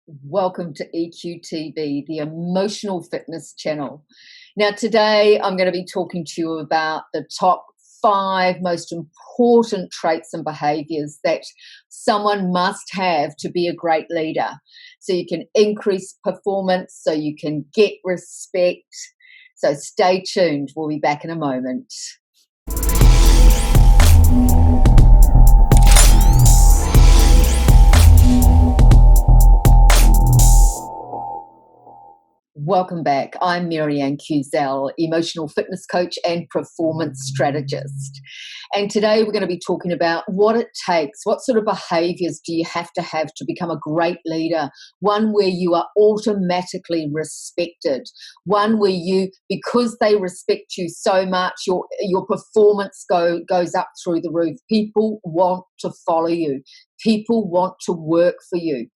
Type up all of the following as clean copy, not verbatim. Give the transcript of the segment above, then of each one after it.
Welcome to EQTV, the Emotional Fitness Channel. Now, today I'm going to be talking to you about the top 5 most important traits and behaviors that someone must have to be a great leader. So you can increase performance, so you can get respect. So stay tuned. We'll be back in a moment. Welcome back. I'm Marianne Cusell, emotional fitness coach and performance strategist. And today we're going to be talking about what it takes, what sort of behaviors do you have to become a great leader, one where you are automatically respected, one where you, because they respect you so much, your performance goes up through the roof. People want to follow you. People want to work for you.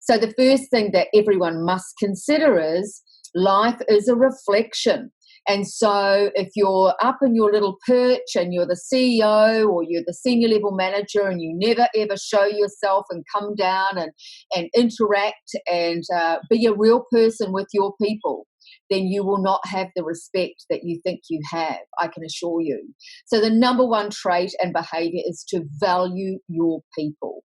So the first thing that everyone must consider is life is a reflection. And so if you're up in your little perch and you're the CEO or you're the senior level manager and you never ever show yourself and come down and interact and be a real person with your people, then you will not have the respect that you think you have, I can assure you. So the number one trait and behavior is to value your people.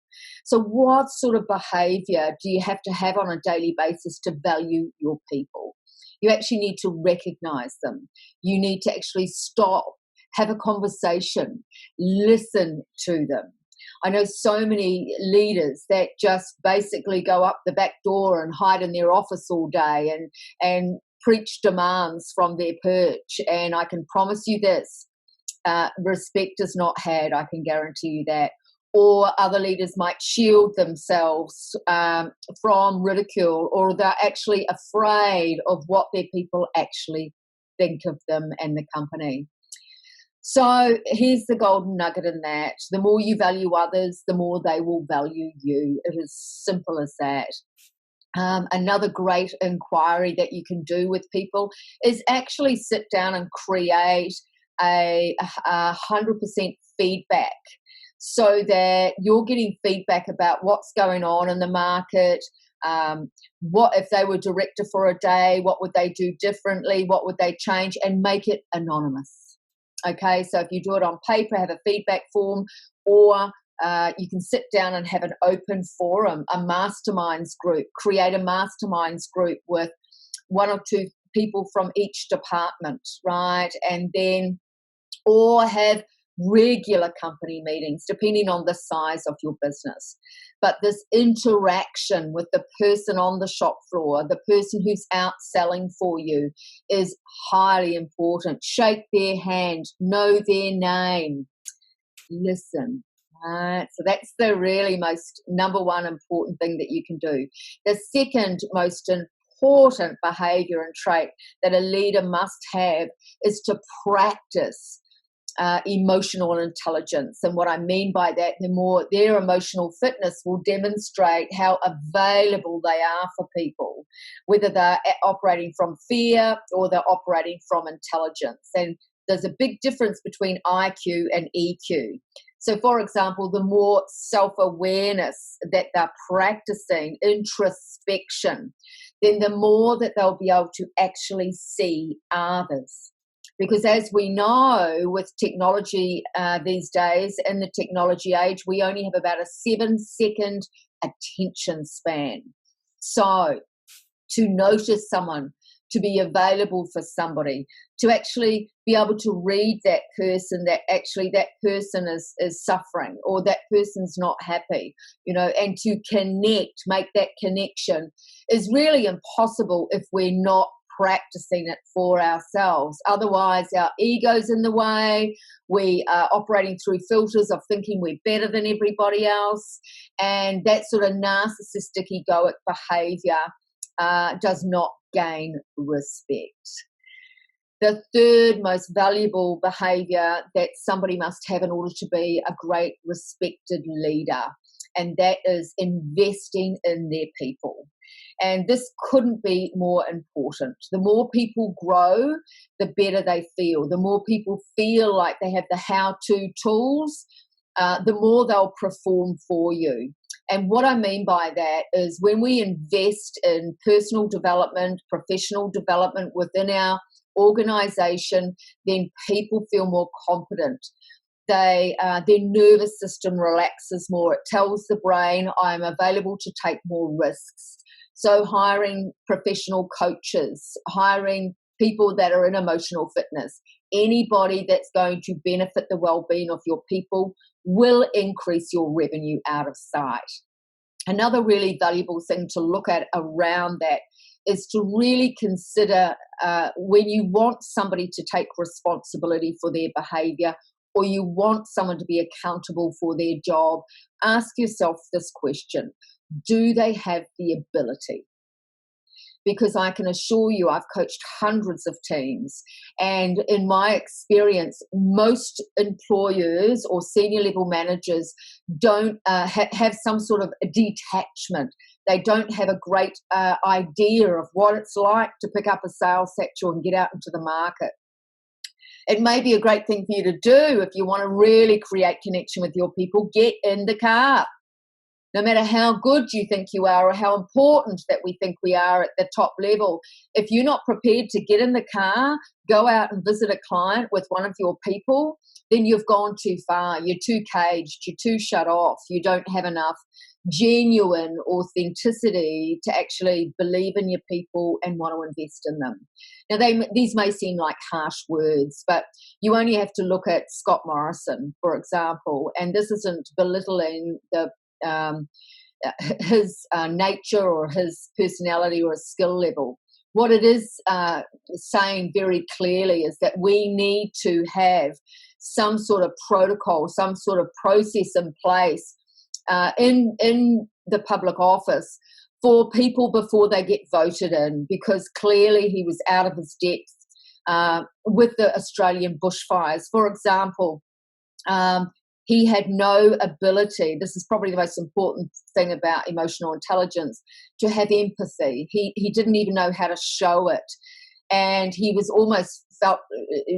So what sort of behavior do you have to have on a daily basis to value your people? You actually need to recognize them. You need to actually stop, have a conversation, listen to them. I know so many leaders that just basically go up the back door and hide in their office all day and preach demands from their perch. And I can promise you this, respect is not had, I can guarantee you that. Or other leaders might shield themselves from ridicule, or they're actually afraid of what their people actually think of them and the company. So here's the golden nugget in that. The more you value others, the more they will value you. It is simple as that. Another great inquiry that you can do with people is actually sit down and create a 100% feedback, so that you're getting feedback about what's going on in the market. What if they were director for a day, what would they do differently, what would they change, and make it anonymous. Okay, so if you do it on paper, have a feedback form, or you can sit down and have an open forum, a masterminds group, create a masterminds group with 1 or 2 people from each department, right? And then, or have regular company meetings, depending on the size of your business. But this interaction with the person on the shop floor, the person who's out selling for you, is highly important. Shake their hand, know their name, listen. Right? So that's the really most number one important thing that you can do. The second most important behavior and trait that a leader must have is to practice emotional intelligence. And what I mean by that, the more their emotional fitness will demonstrate how available they are for people, whether they're operating from fear or they're operating from intelligence. And there's a big difference between IQ and EQ. So, for example, the more self-awareness that they're practicing, introspection, then the more that they'll be able to actually see others. Because as we know, with technology these days, in the technology age, we only have about a 7-second attention span. So to notice someone, to be available for somebody, to actually be able to read that person, that actually that person is suffering or that person's not happy, and to connect, make that connection is really impossible if we're not practicing it for ourselves. Otherwise, our ego's in the way. We are operating through filters of thinking we're better than everybody else. And that sort of narcissistic egoic behavior does not gain respect. The third most valuable behavior that somebody must have in order to be a great respected leader, and that is investing in their people. And this couldn't be more important. The more people grow, the better they feel. The more people feel like they have the how-to tools, the more they'll perform for you. And what I mean by that is when we invest in personal development, professional development within our organization, then people feel more confident. Their nervous system relaxes more. It tells the brain, I'm available to take more risks. So hiring professional coaches, hiring people that are in emotional fitness, anybody that's going to benefit the well-being of your people will increase your revenue out of sight. Another really valuable thing to look at around that is to really consider when you want somebody to take responsibility for their behavior, or you want someone to be accountable for their job, ask yourself this question: do they have the ability? Because I can assure you, I've coached hundreds of teams, and in my experience, most employers or senior level managers don't have some sort of detachment. They don't have a great idea of what it's like to pick up a sales satchel and get out into the market. It may be a great thing for you to do if you want to really create connection with your people. Get in the car. No matter how good you think you are or how important that we think we are at the top level, if you're not prepared to get in the car, go out and visit a client with one of your people, then you've gone too far. You're too caged. You're too shut off. You don't have enough genuine authenticity to actually believe in your people and want to invest in them. Now, these may seem like harsh words, but you only have to look at Scott Morrison, for example, and this isn't belittling his nature or his personality or his skill level. What it is saying very clearly is that we need to have some sort of protocol, some sort of process in place in the public office for people before they get voted in, because clearly he was out of his depth with the Australian bushfires. For example, he had no ability, this is probably the most important thing about emotional intelligence, to have empathy. He didn't even know how to show it. And he was almost felt,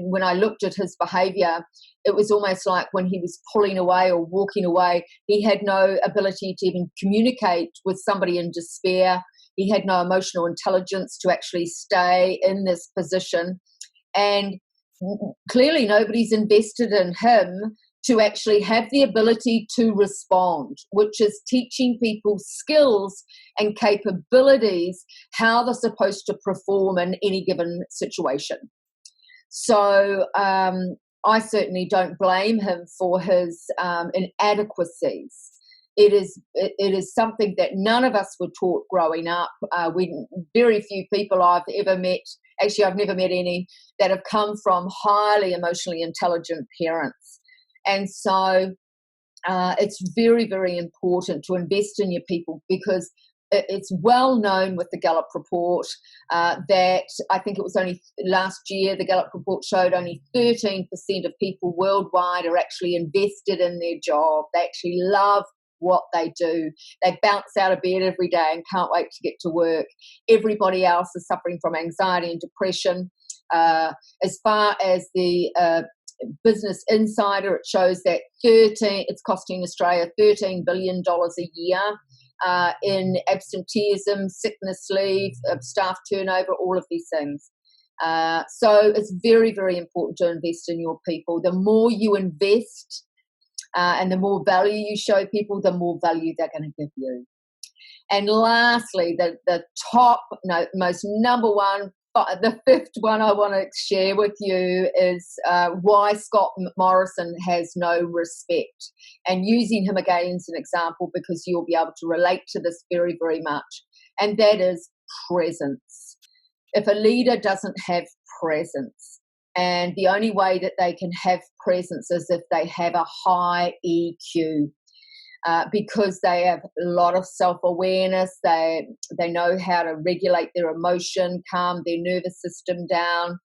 when I looked at his behaviour, it was almost like when he was pulling away or walking away, he had no ability to even communicate with somebody in despair. He had no emotional intelligence to actually stay in this position. And clearly nobody's invested in him to actually have the ability to respond, which is teaching people skills and capabilities, how they're supposed to perform in any given situation. So I certainly don't blame him for his inadequacies. It is something that none of us were taught growing up. Very few people I've ever met, actually I've never met any, that have come from highly emotionally intelligent parents. And so it's very, very important to invest in your people, because it's well known with the Gallup report that I think it was only last year, the Gallup report showed only 13% of people worldwide are actually invested in their job. They actually love what they do. They bounce out of bed every day and can't wait to get to work. Everybody else is suffering from anxiety and depression. As far as the Business Insider, it shows that it's costing Australia $13 billion a year in absenteeism, sickness leave, staff turnover, all of these things. So it's very, very important to invest in your people. The more you invest and the more value you show people, the more value they're going to give you. And lastly, the most number one, the fifth one I want to share with you is why Scott Morrison has no respect, and using him again as an example, because you'll be able to relate to this very, very much, and that is presence. If a leader doesn't have presence, and the only way that they can have presence is if they have a high EQ, because they have a lot of self-awareness, they know how to regulate their emotion, calm their nervous system down.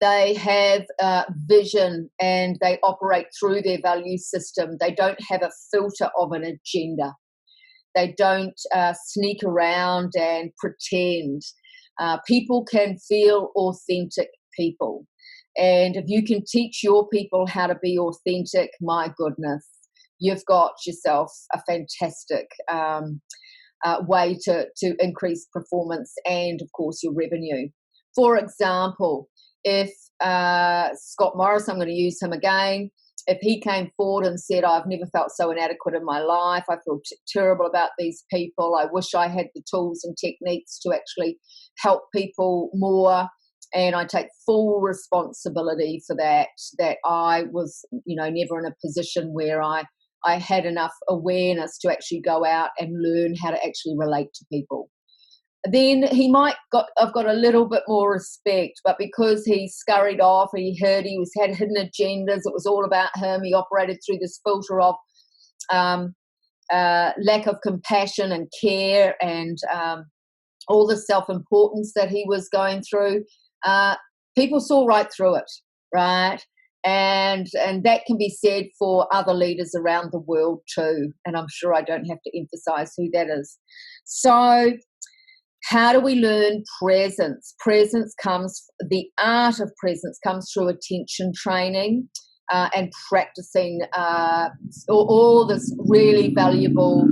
They have vision, and they operate through their value system. They don't have a filter of an agenda. They don't sneak around and pretend. People can feel authentic people. And if you can teach your people how to be authentic, my goodness, you've got yourself a fantastic way to increase performance and, of course, your revenue. For example, if Scott Morris, I'm going to use him again, if he came forward and said, I've never felt so inadequate in my life, I feel terrible about these people, I wish I had the tools and techniques to actually help people more, and I take full responsibility for that I was, never in a position where I had enough awareness to actually go out and learn how to actually relate to people. Then I've got a little bit more respect, but because he scurried off, he had hidden agendas, it was all about him, he operated through this filter of lack of compassion and care and all the self-importance that he was going through, people saw right through it, right? And that can be said for other leaders around the world too, and I'm sure I don't have to emphasize who that is. So how do we learn presence? The art of presence comes through attention training and practicing all this really valuable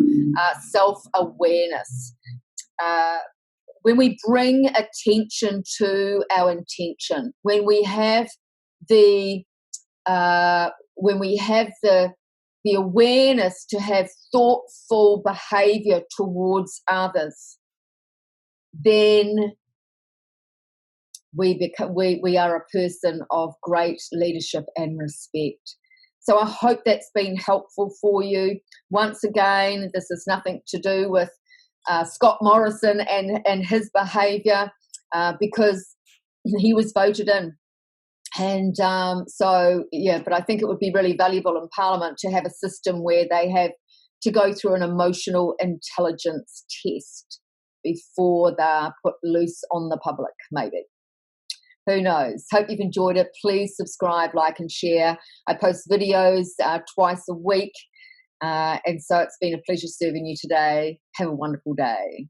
self-awareness. When we bring attention to our intention, when we have the awareness to have thoughtful behavior towards others, then we are a person of great leadership and respect. So I hope that's been helpful for you. Once again, this has nothing to do with Scott Morrison and his behaviour because he was voted in. And but I think it would be really valuable in Parliament to have a system where they have to go through an emotional intelligence test before they're put loose on the public, maybe. Who knows? Hope you've enjoyed it. Please subscribe, like and share. I post videos twice a week. And so it's been a pleasure serving you today. Have a wonderful day.